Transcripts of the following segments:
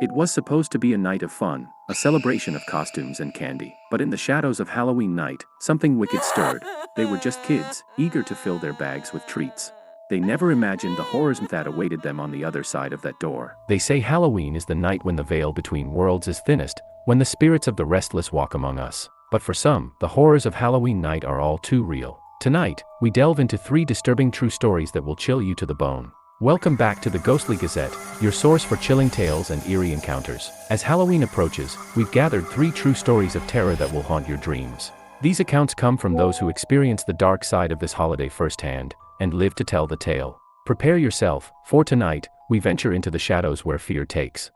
It was supposed to be a night of fun, a celebration of costumes and candy. But in the shadows of Halloween night, something wicked stirred. They were just kids, eager to fill their bags with treats. They never imagined the horrors that awaited them on the other side of that door. They say Halloween is the night when the veil between worlds is thinnest, when the spirits of the restless walk among us. But for some, the horrors of Halloween night are all too real. Tonight, we delve into 3 disturbing true stories that will chill you to the bone. Welcome back to the Ghostly Gazette, your source for chilling tales and eerie encounters. As Halloween approaches, we've gathered 3 true stories of terror that will haunt your dreams. These accounts come from those who experience the dark side of this holiday firsthand, and live to tell the tale. Prepare yourself, for tonight, we venture into the shadows where fear takes.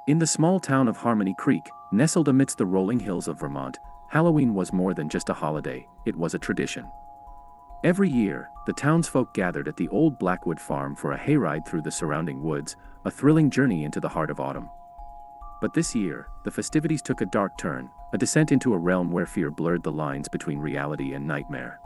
In the small town of Harmony Creek, nestled amidst the rolling hills of Vermont, Halloween was more than just a holiday, it was a tradition. Every year, the townsfolk gathered at the old Blackwood farm for a hayride through the surrounding woods, a thrilling journey into the heart of autumn. But this year, the festivities took a dark turn, a descent into a realm where fear blurred the lines between reality and nightmare.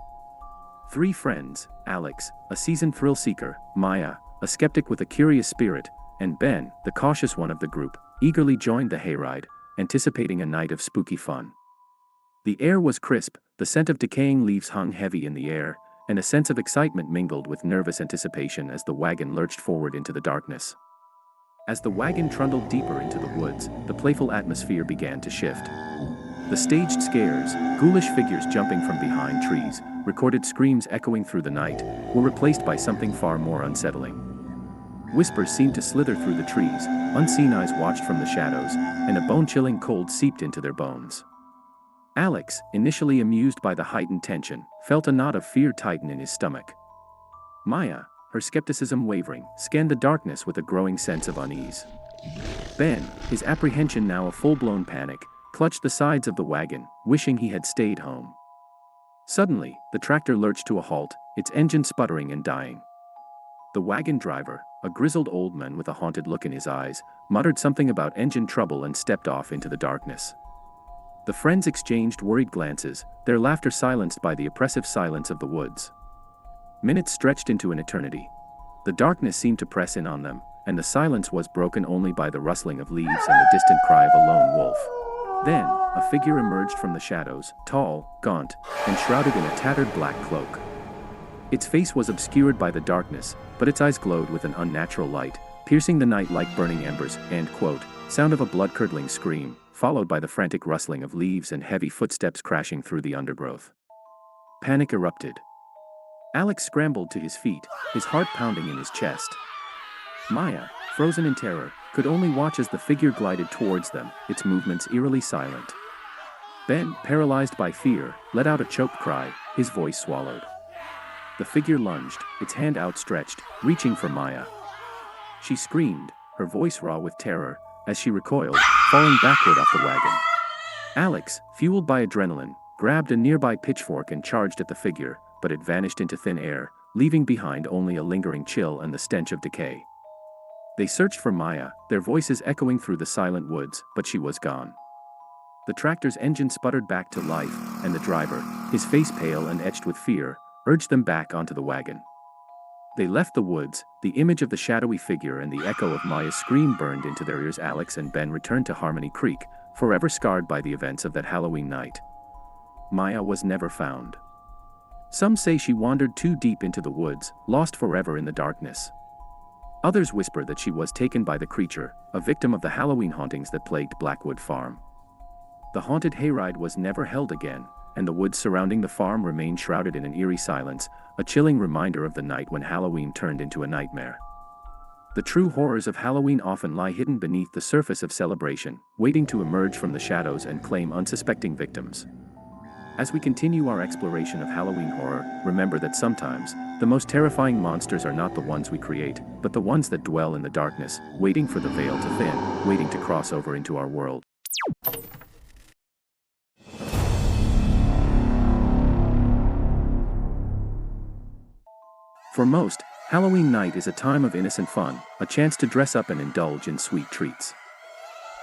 3 friends, Alex, a seasoned thrill-seeker, Maya, a skeptic with a curious spirit, and Ben, the cautious one of the group, eagerly joined the hayride, anticipating a night of spooky fun. The air was crisp, the scent of decaying leaves hung heavy in the air, and a sense of excitement mingled with nervous anticipation as the wagon lurched forward into the darkness. As the wagon trundled deeper into the woods, the playful atmosphere began to shift. The staged scares, ghoulish figures jumping from behind trees, recorded screams echoing through the night, were replaced by something far more unsettling. Whispers seemed to slither through the trees, unseen eyes watched from the shadows, and a bone-chilling cold seeped into their bones. Alex, initially amused by the heightened tension, felt a knot of fear tighten in his stomach. Maya, her skepticism wavering, scanned the darkness with a growing sense of unease. Ben, his apprehension now a full-blown panic, clutched the sides of the wagon, wishing he had stayed home. Suddenly, the tractor lurched to a halt, its engine sputtering and dying. The wagon driver, a grizzled old man with a haunted look in his eyes, muttered something about engine trouble and stepped off into the darkness. The friends exchanged worried glances, their laughter silenced by the oppressive silence of the woods. Minutes stretched into an eternity. The darkness seemed to press in on them, and the silence was broken only by the rustling of leaves and the distant cry of a lone wolf. Then, a figure emerged from the shadows, tall, gaunt, and shrouded in a tattered black cloak. Its face was obscured by the darkness, but its eyes glowed with an unnatural light, piercing the night like burning embers. End quote. Sound of a blood-curdling scream, followed by the frantic rustling of leaves and heavy footsteps crashing through the undergrowth. Panic erupted. Alex scrambled to his feet, his heart pounding in his chest. Maya, frozen in terror, could only watch as the figure glided towards them, its movements eerily silent. Ben, paralyzed by fear, let out a choked cry, his voice swallowed. The figure lunged, its hand outstretched, reaching for Maya. She screamed, her voice raw with terror, as she recoiled, falling backward off the wagon. Alex, fueled by adrenaline, grabbed a nearby pitchfork and charged at the figure, but it vanished into thin air, leaving behind only a lingering chill and the stench of decay. They searched for Maya, their voices echoing through the silent woods, but she was gone. The tractor's engine sputtered back to life, and the driver, his face pale and etched with fear, urged them back onto the wagon. They left the woods, the image of the shadowy figure and the echo of Maya's scream burned into their ears. Alex and Ben returned to Harmony Creek, forever scarred by the events of that Halloween night. Maya was never found. Some say she wandered too deep into the woods, lost forever in the darkness. Others whisper that she was taken by the creature, a victim of the Halloween hauntings that plagued Blackwood Farm. The haunted hayride was never held again, and the woods surrounding the farm remained shrouded in an eerie silence, a chilling reminder of the night when Halloween turned into a nightmare. The true horrors of Halloween often lie hidden beneath the surface of celebration, waiting to emerge from the shadows and claim unsuspecting victims. As we continue our exploration of Halloween horror, remember that sometimes, the most terrifying monsters are not the ones we create, but the ones that dwell in the darkness, waiting for the veil to thin, waiting to cross over into our world. For most, Halloween night is a time of innocent fun, a chance to dress up and indulge in sweet treats.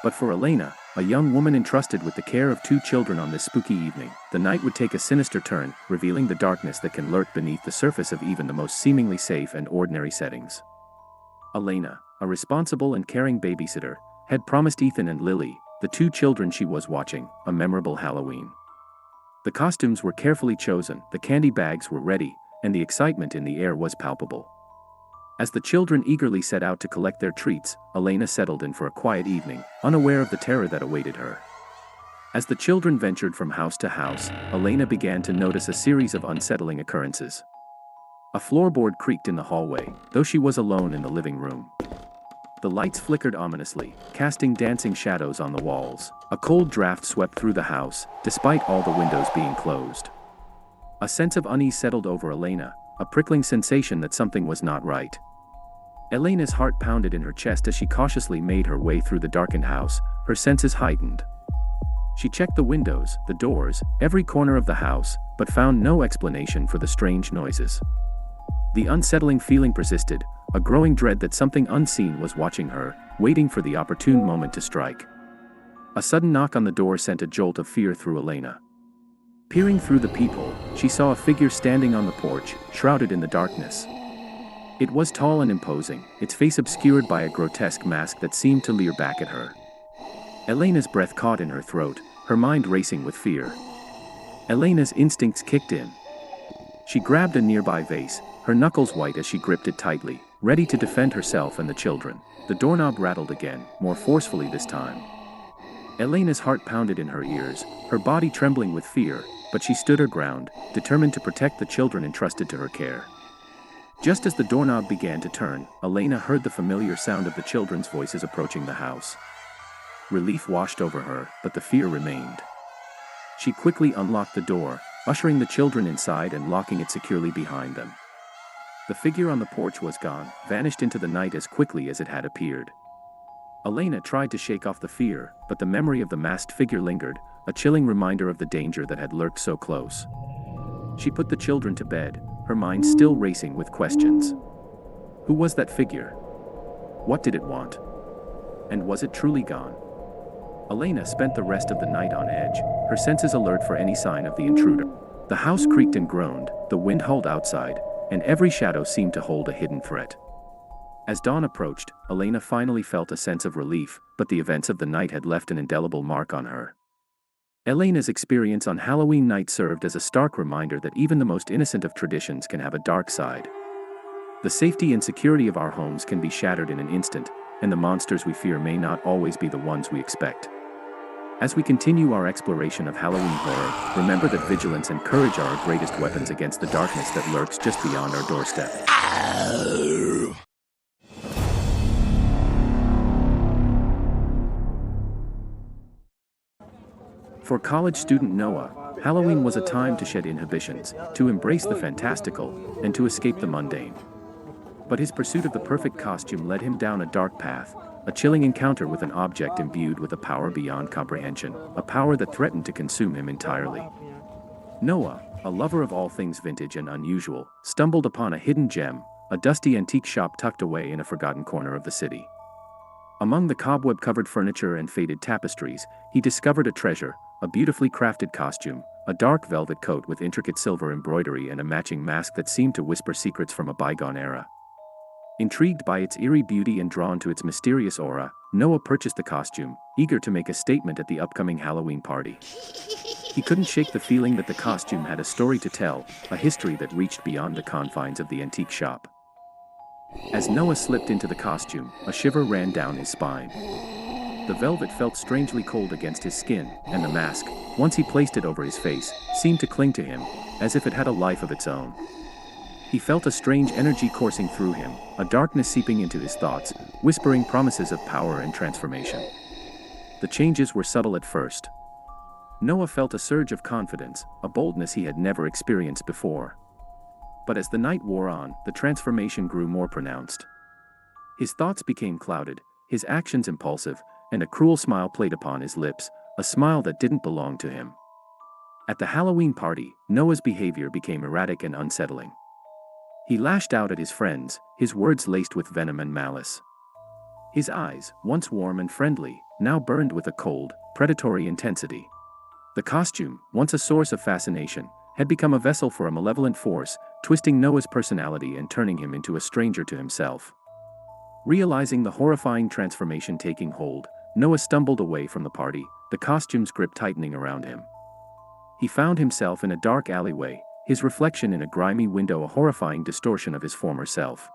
But for Elena, a young woman entrusted with the care of 2 children on this spooky evening, the night would take a sinister turn, revealing the darkness that can lurk beneath the surface of even the most seemingly safe and ordinary settings. Elena, a responsible and caring babysitter, had promised Ethan and Lily, the 2 children she was watching, a memorable Halloween. The costumes were carefully chosen, the candy bags were ready, and the excitement in the air was palpable. As the children eagerly set out to collect their treats, Elena settled in for a quiet evening, unaware of the terror that awaited her. As the children ventured from house to house, Elena began to notice a series of unsettling occurrences. A floorboard creaked in the hallway, though she was alone in the living room. The lights flickered ominously, casting dancing shadows on the walls. A cold draft swept through the house, despite all the windows being closed. A sense of unease settled over Elena, a prickling sensation that something was not right. Elena's heart pounded in her chest as she cautiously made her way through the darkened house, her senses heightened. She checked the windows, the doors, every corner of the house, but found no explanation for the strange noises. The unsettling feeling persisted, a growing dread that something unseen was watching her, waiting for the opportune moment to strike. A sudden knock on the door sent a jolt of fear through Elena. Peering through the peephole, she saw a figure standing on the porch, shrouded in the darkness. It was tall and imposing, its face obscured by a grotesque mask that seemed to leer back at her. Elena's breath caught in her throat, her mind racing with fear. Elena's instincts kicked in. She grabbed a nearby vase, her knuckles white as she gripped it tightly, ready to defend herself and the children. The doorknob rattled again, more forcefully this time. Elena's heart pounded in her ears, her body trembling with fear, but she stood her ground, determined to protect the children entrusted to her care. Just as the doorknob began to turn, Elena heard the familiar sound of the children's voices approaching the house. Relief washed over her, but the fear remained. She quickly unlocked the door, ushering the children inside and locking it securely behind them. The figure on the porch was gone, vanished into the night as quickly as it had appeared. Elena tried to shake off the fear, but the memory of the masked figure lingered, a chilling reminder of the danger that had lurked so close. She put the children to bed, her mind still racing with questions. Who was that figure? What did it want? And was it truly gone? Elena spent the rest of the night on edge, her senses alert for any sign of the intruder. The house creaked and groaned, the wind howled outside, and every shadow seemed to hold a hidden threat. As dawn approached, Elena finally felt a sense of relief, but the events of the night had left an indelible mark on her. Elena's experience on Halloween night served as a stark reminder that even the most innocent of traditions can have a dark side. The safety and security of our homes can be shattered in an instant, and the monsters we fear may not always be the ones we expect. As we continue our exploration of Halloween horror, remember that vigilance and courage are our greatest weapons against the darkness that lurks just beyond our doorstep. For college student Noah, Halloween was a time to shed inhibitions, to embrace the fantastical, and to escape the mundane. But his pursuit of the perfect costume led him down a dark path, a chilling encounter with an object imbued with a power beyond comprehension, a power that threatened to consume him entirely. Noah, a lover of all things vintage and unusual, stumbled upon a hidden gem, a dusty antique shop tucked away in a forgotten corner of the city. Among the cobweb-covered furniture and faded tapestries, he discovered a treasure, a beautifully crafted costume, a dark velvet coat with intricate silver embroidery and a matching mask that seemed to whisper secrets from a bygone era. Intrigued by its eerie beauty and drawn to its mysterious aura, Noah purchased the costume, eager to make a statement at the upcoming Halloween party. He couldn't shake the feeling that the costume had a story to tell, a history that reached beyond the confines of the antique shop. As Noah slipped into the costume, a shiver ran down his spine. The velvet felt strangely cold against his skin, and the mask, once he placed it over his face, seemed to cling to him, as if it had a life of its own. He felt a strange energy coursing through him, a darkness seeping into his thoughts, whispering promises of power and transformation. The changes were subtle at first. Noah felt a surge of confidence, a boldness he had never experienced before. But as the night wore on, the transformation grew more pronounced. His thoughts became clouded, his actions impulsive, and a cruel smile played upon his lips, a smile that didn't belong to him. At the Halloween party, Noah's behavior became erratic and unsettling. He lashed out at his friends, his words laced with venom and malice. His eyes, once warm and friendly, now burned with a cold, predatory intensity. The costume, once a source of fascination, had become a vessel for a malevolent force, twisting Noah's personality and turning him into a stranger to himself. Realizing the horrifying transformation taking hold, Noah stumbled away from the party, the costume's grip tightening around him. He found himself in a dark alleyway, his reflection in a grimy window a horrifying distortion of his former self.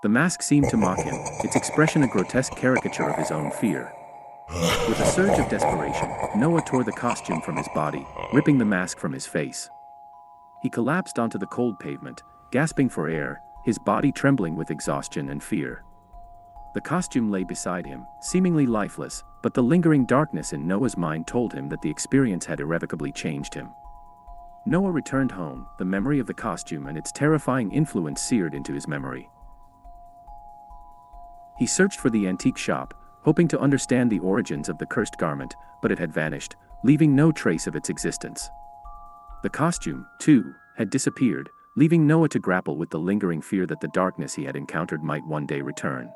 The mask seemed to mock him, its expression a grotesque caricature of his own fear. With a surge of desperation, Noah tore the costume from his body, ripping the mask from his face. He collapsed onto the cold pavement, gasping for air, his body trembling with exhaustion and fear. The costume lay beside him, seemingly lifeless, but the lingering darkness in Noah's mind told him that the experience had irrevocably changed him. Noah returned home, the memory of the costume and its terrifying influence seared into his memory. He searched for the antique shop, hoping to understand the origins of the cursed garment, but it had vanished, leaving no trace of its existence. The costume, too, had disappeared, leaving Noah to grapple with the lingering fear that the darkness he had encountered might one day return.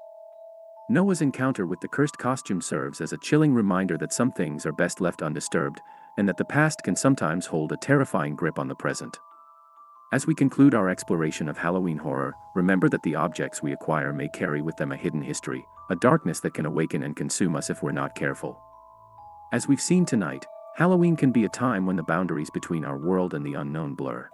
Noah's encounter with the cursed costume serves as a chilling reminder that some things are best left undisturbed, and that the past can sometimes hold a terrifying grip on the present. As we conclude our exploration of Halloween horror, remember that the objects we acquire may carry with them a hidden history, a darkness that can awaken and consume us if we're not careful. As we've seen tonight, Halloween can be a time when the boundaries between our world and the unknown blur.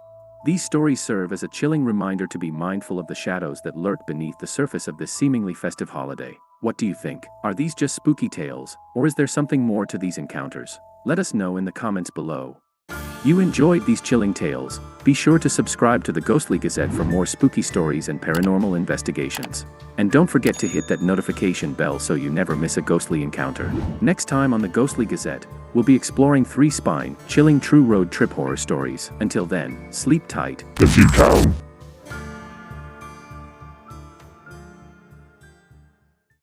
These stories serve as a chilling reminder to be mindful of the shadows that lurk beneath the surface of this seemingly festive holiday. What do you think? Are these just spooky tales, or is there something more to these encounters? Let us know in the comments below. You enjoyed these chilling tales? Be sure to subscribe to the Ghostly Gazette for more spooky stories and paranormal investigations. And don't forget to hit that notification bell so you never miss a ghostly encounter. Next time on the Ghostly Gazette, we'll be exploring 3 spine-chilling true road trip horror stories. Until then, sleep tight. If you can.